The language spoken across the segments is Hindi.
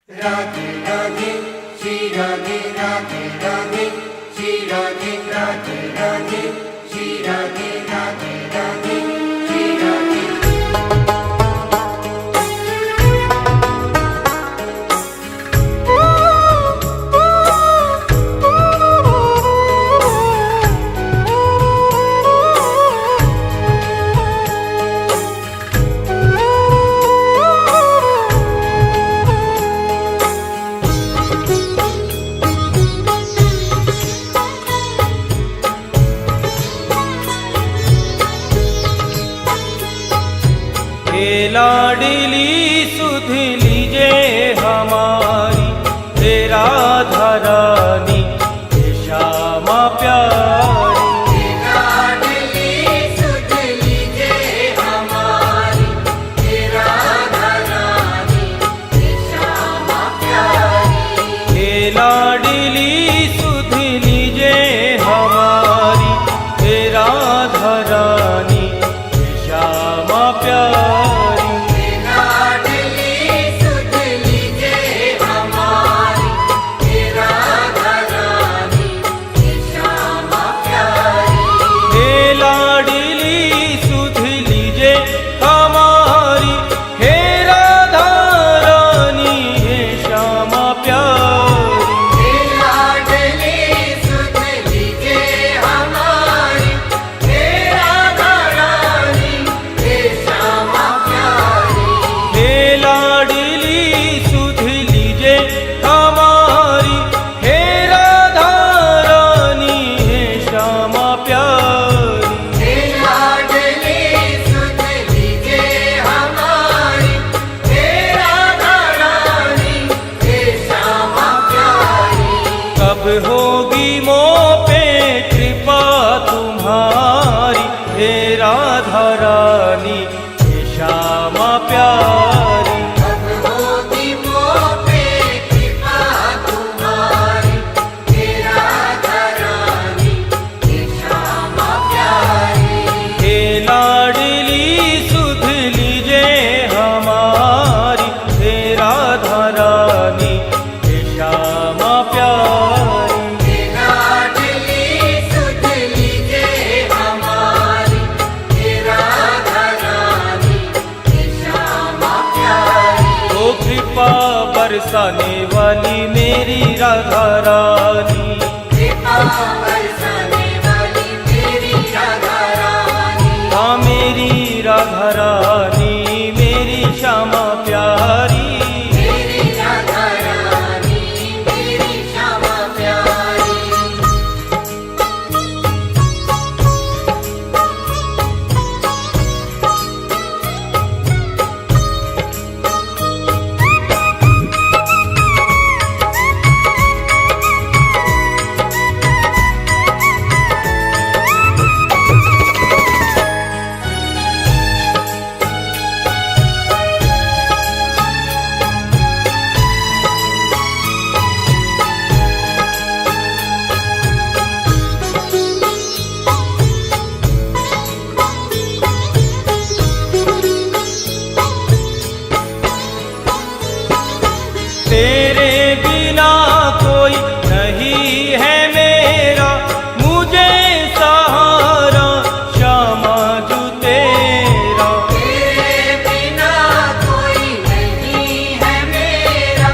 राधे राधे श्री राधे राधे राधे श्री राधे राधे राधे श्री राधे राधे राधे श्री राधे। लाडली सुध लीजे हमारी तेरा धरानी श्यामा प्यारी। लाडली सुध लीजे हमारी तेरा धरानी श्यामा प्यारी। लाडली सुध लीजे हमारी तेरा धरानी श्यामा प्यारी। होगी मोह पे कृपा तुम्हारी हे राधा रानी हे श्यामा प्यारी। कब होगी मोह पे कृपा तुम्हारी हे राधा रानी हे श्यामा प्यारी। हे लाडली सुध लीजे हमारी हे राधा रानी हे श्यामा प्यारी। बरसाने वाली मेरी राधा रानी, कृपा बरसाने वाली मेरी राधा रानी। हाँ मेरी राधा रानी मेरी श्यामा प्यारी। मेरी राधा रानी मेरी श्यामा प्यारी। तेरे बिना कोई नहीं है मेरा मुझे सहारा श्यामा जू तेरा। तेरे बिना कोई नहीं है मेरा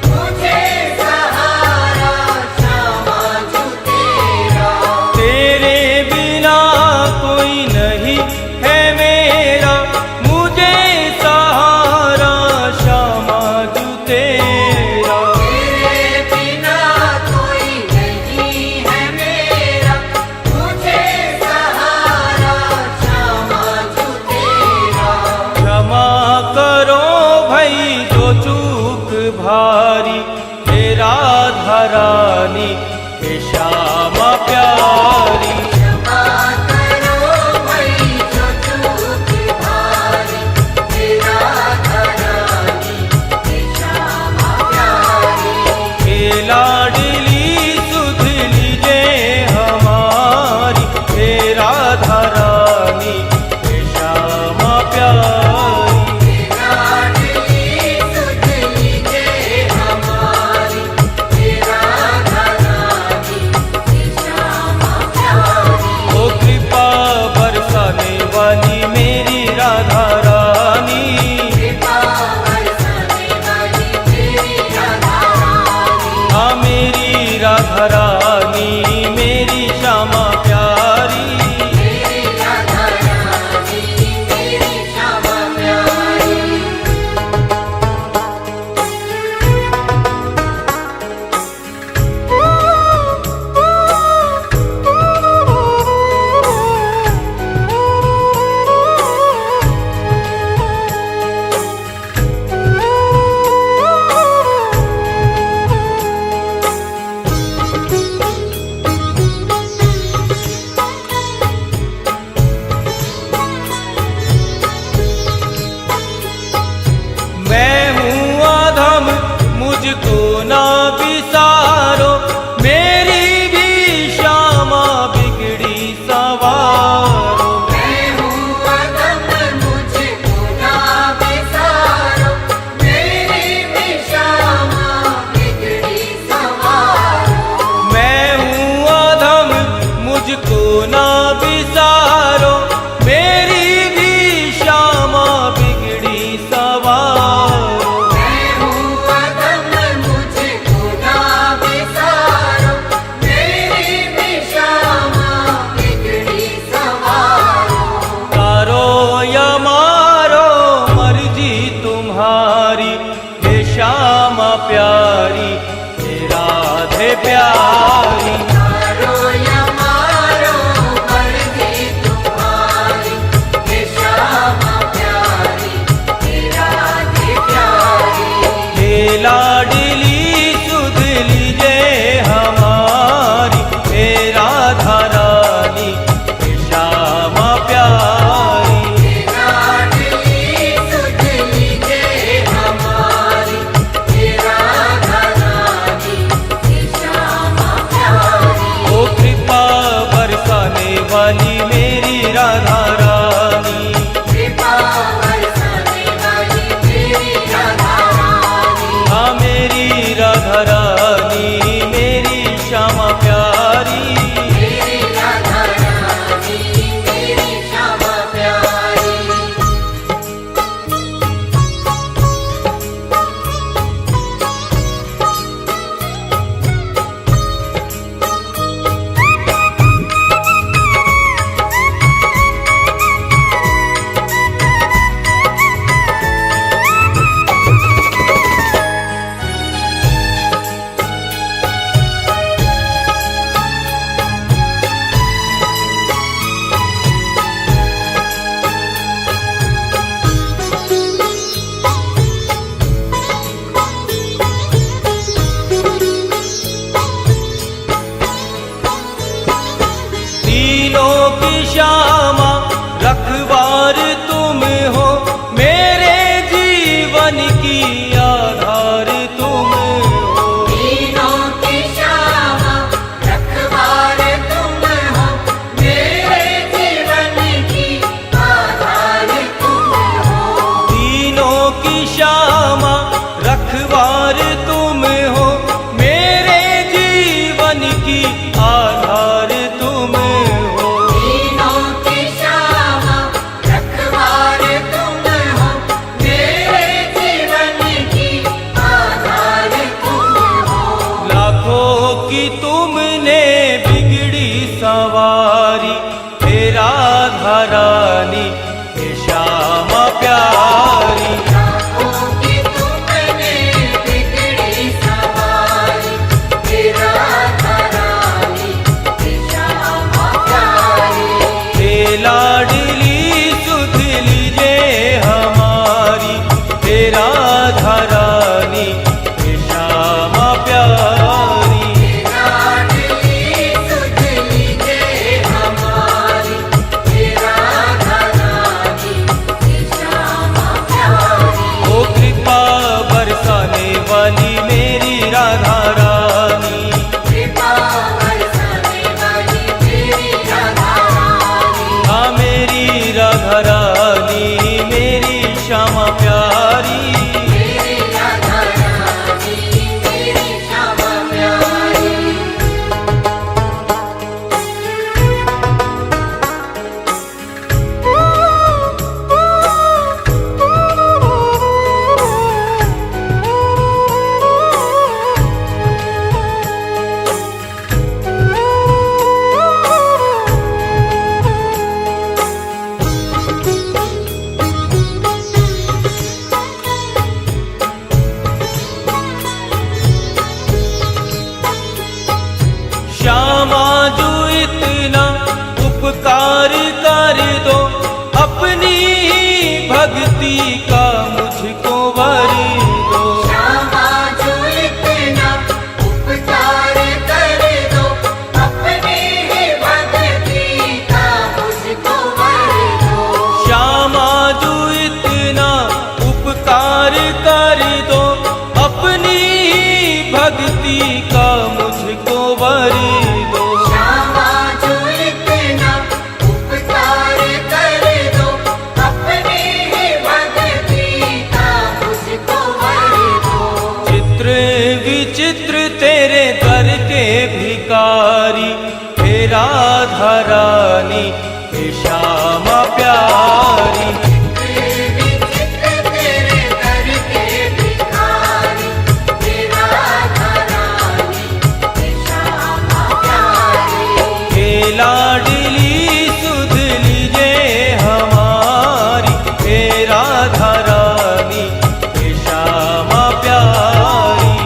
मुझे सहारा श्यामा जू तेरा। तेरे बिना कोई नहीं है मेरा मुझे सहारा श्यामा जू तेरा। भारी हे राधा रानी हे श्यामा प्यारी। क्षमा करो भाई जो चूक भारी हे राधा रानी हे श्यामा प्यारी। हे लाडली सुध लीजे हमारी हे राधा रानी हे श्यामा प्यारी। लाडली सुध लीजे प्यारी, हे राधे प्यारी। मारो या मारो मर्जी तुम्हारी, हे श्यामा प्यारी, हे राधे प्यारी। हे लाडली सुध लीजे हमारी, हे राधा रानी, हे श्यामा प्यारी। हे लाडली सुध लीजे हमारी, हे राधा रानी, हे श्यामा प्यारी। ओ कृपा बरसाने वाली मेरी राधा रानी, कृपा बरसाने वाली मेरी राधा रानी, हाँ मेरी राधा रानी, मेरी श्यामा प्यारी। मेरी राधा रानी, मेरी श्यामा प्यारी। तीनों की श्यामा रखवार तुम हो, मेरे जीवन की आधार तुम हो। तीनों की श्यामा रखवार तुम हो, मेरे जीवन की आधार तुम हो। तीनों की श्यामा रखवार तुम हो, मेरे जीवन की आधार तुम हो। तीनों की श्यामा रखवार तुम हो, मेरे जीवन की आधार तुम हो। लाखों की तुमने बिगड़ी सवारी, हे राधा रानी, हे श्यामा प्यारी। लाखों की तुमने बिगड़ी सवारी, हे राधा रानी, हे श्यामा प्यारी। हे लाडली सुध लीजे हमारी, हे राधा रानी, हे श्यामा प्यारी। लाडली सुध लीजे हमारी, हे राधा रानी, हे श्यामा प्यारी। ओ कृपा बरसाने वाली मेरी राधा रानी, कृपा बरसाने वाली मेरी राधा रानी, हाँ मेरी राधा रानी, मेरी श्यामा प्यारी। मेरी राधा रानी, मेरी श्यामा प्यारी। श्यामा जो इतना उपकार कर दो, अपनी भक्ति का मुझको वर दो। श्यामा जो इतना उपकार कर दो, अपने ही भक्ति का मुझको वर दो। श्यामा जो इतना उपकार कर दो, अपनी भक्ति का मुझको वर दो। श्यामा जो इतना उपकार कर दो, अपने ही भक्ति का मुझको वर दो। चित्र विचित्र तेरे दर के भिकारी, हे राधा रानी, हे श्यामा प्यारी। विचित्र तेरे दर के भिखारी, हे राधा रानी, हे श्यामा प्यारी। हे लाडली सुध लीजे हमारी, हे राधा रानी, हे श्यामा प्यारी।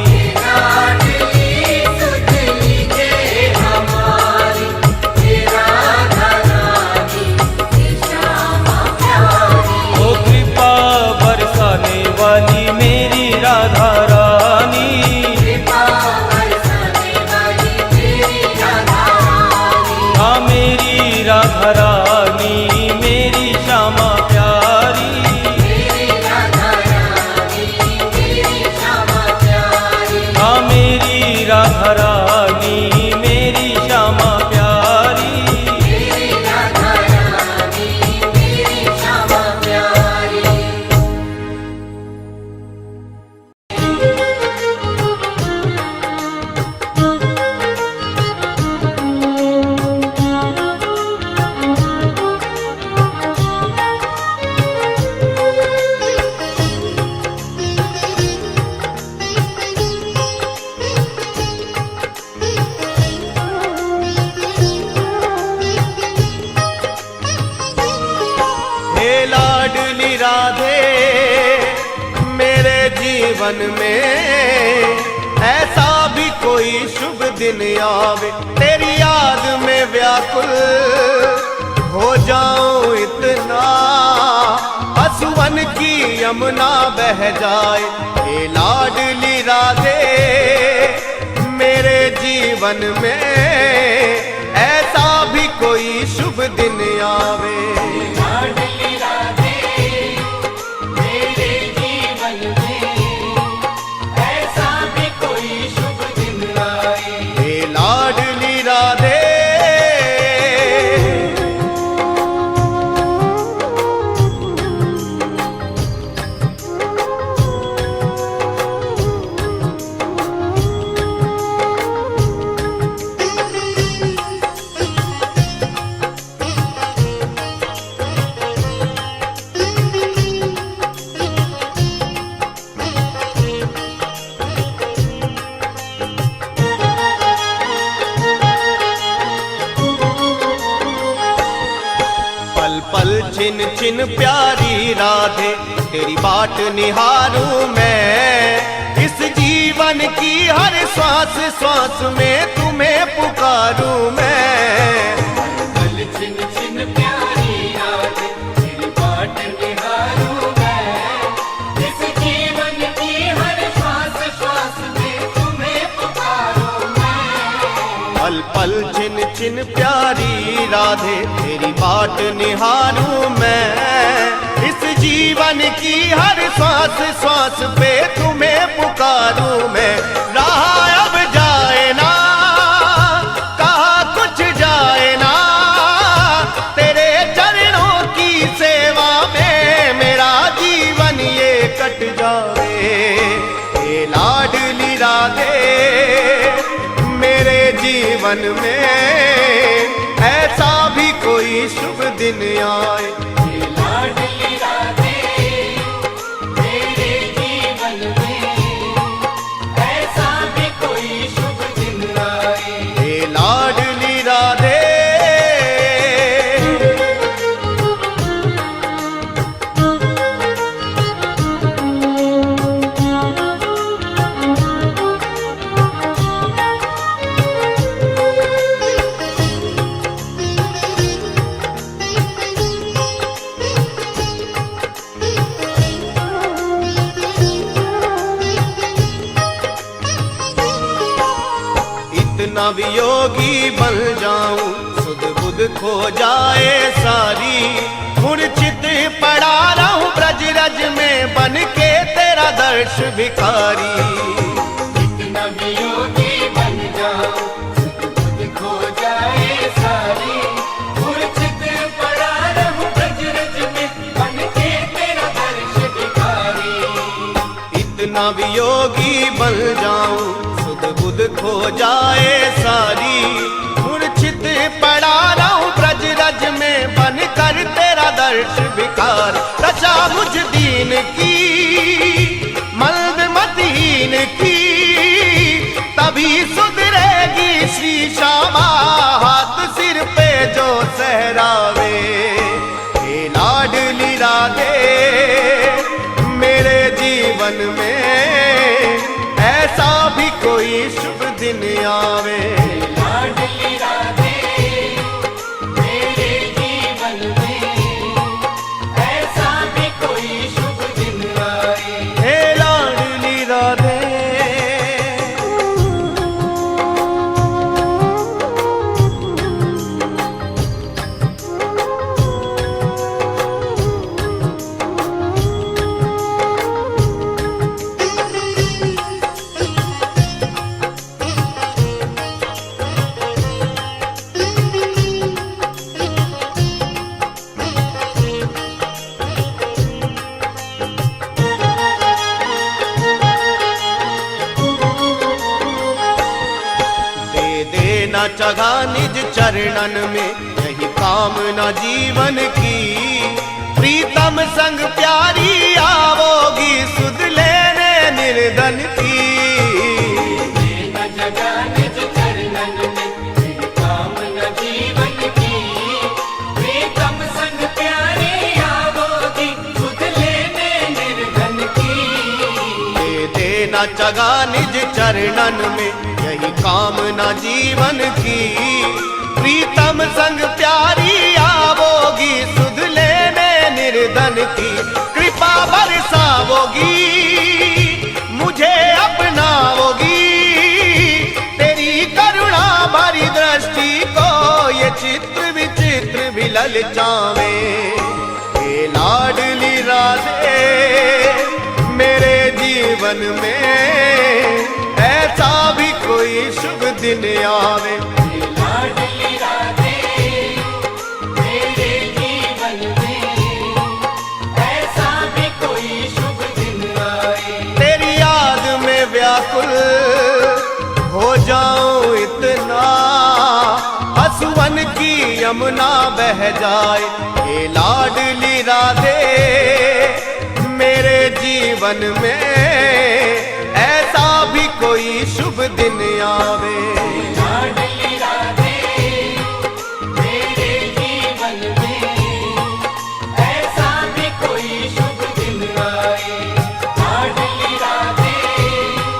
जीवन में ऐसा भी कोई शुभ दिन आवे, तेरी याद में व्याकुल हो जाऊं इतना, असुवन की यमुना बह जाए। हे लाडली राधे मेरे जीवन में ऐसा भी कोई शुभ दिन आवे। लाडली राधे मेरे जीवन में ऐसा भी कोई शुभ दिन आए। हे लाडली राधे पल छिन छिन प्यारी राधे तेरी बाट निहारूं मैं, इस जीवन की हर श्वास श्वास में तुम्हें पुकारूं मैं। पल छिन छिन प्यारी राधे तेरी बाट निहारूं मैं, इस जीवन की हर श्वास श्वास में तुम्हें पुकारूं मैं। पल पल छिन छिन प्यारी राधे तेरी बाट निहारूं मैं, इस जीवन की हर श्वास श्वास पे तुम्हें पुकारूं मैं। रहा अब जाए ना कहा कुछ जाए ना, तेरे चरणों की सेवा में मेरा जीवन ये कट जावे। हे लाडली राधे मेरे जीवन में ऐसा भी कोई शुभ दिन आए। हे लाडली राधे मेरे जीवन में ऐसा भी कोई शुभ दिन आए। हे लाडली राधे इतना वियोगी बन जाऊं सुध बुध खो जाए सारी, मूर्छित पड़ा रहूं ब्रज रज में बन के तेरा दर्श भिखारी। इतना वियोगी बन जाऊं खुद खो जाए सारी, मूर्छित पड़ा रहूं ब्रज रज में बन के तेरा दर्श भिखारी। इतना वियोगी बन जाऊं सुध बुध खो जाए सारी, मूर्छित पड़ा रहूं ब्रज रज में बन कर तेरा दर्श भिखार। रचा मुझ दीन की मल्ब मतहीन की, तभी सुधरेगी श्री श्यामा हाथ सिर पे जो सहरावे। हे लाडली राधे मेरे जीवन में ऐसा भी कोई शुभ दिन आवे। लाडली राधे मेरे जीवन में ऐसा भी कोई शुभ दिन आए। हे लाडली राधे चढ़ा निज चरणन में यही कामना जीवन की, प्रीतम संग प्यारी आवोगी सुध लेने निर्धन की। चरणन में, यही कामना जीवन की। प्रीतम संग प्यारी आवोगी, सुध लेने निर्धन की। कृपा बरसावोगी, मुझे अपनाओगी, तेरी करुणा भरी दृष्टि को ये चित्र विचित्र भी ललचावे। हे लाडली राधे मेरे जीवन में ऐसा भी कोई शुभ दिन आवे। लाडली राधे मेरे जीवन में ऐसा भी कोई शुभ दिन आए। तेरी याद में व्याकुल हो जाऊं इतना, हंसुवन की यमुना बह जाए। ये लाडली राधे मेरे जीवन में ऐसा भी कोई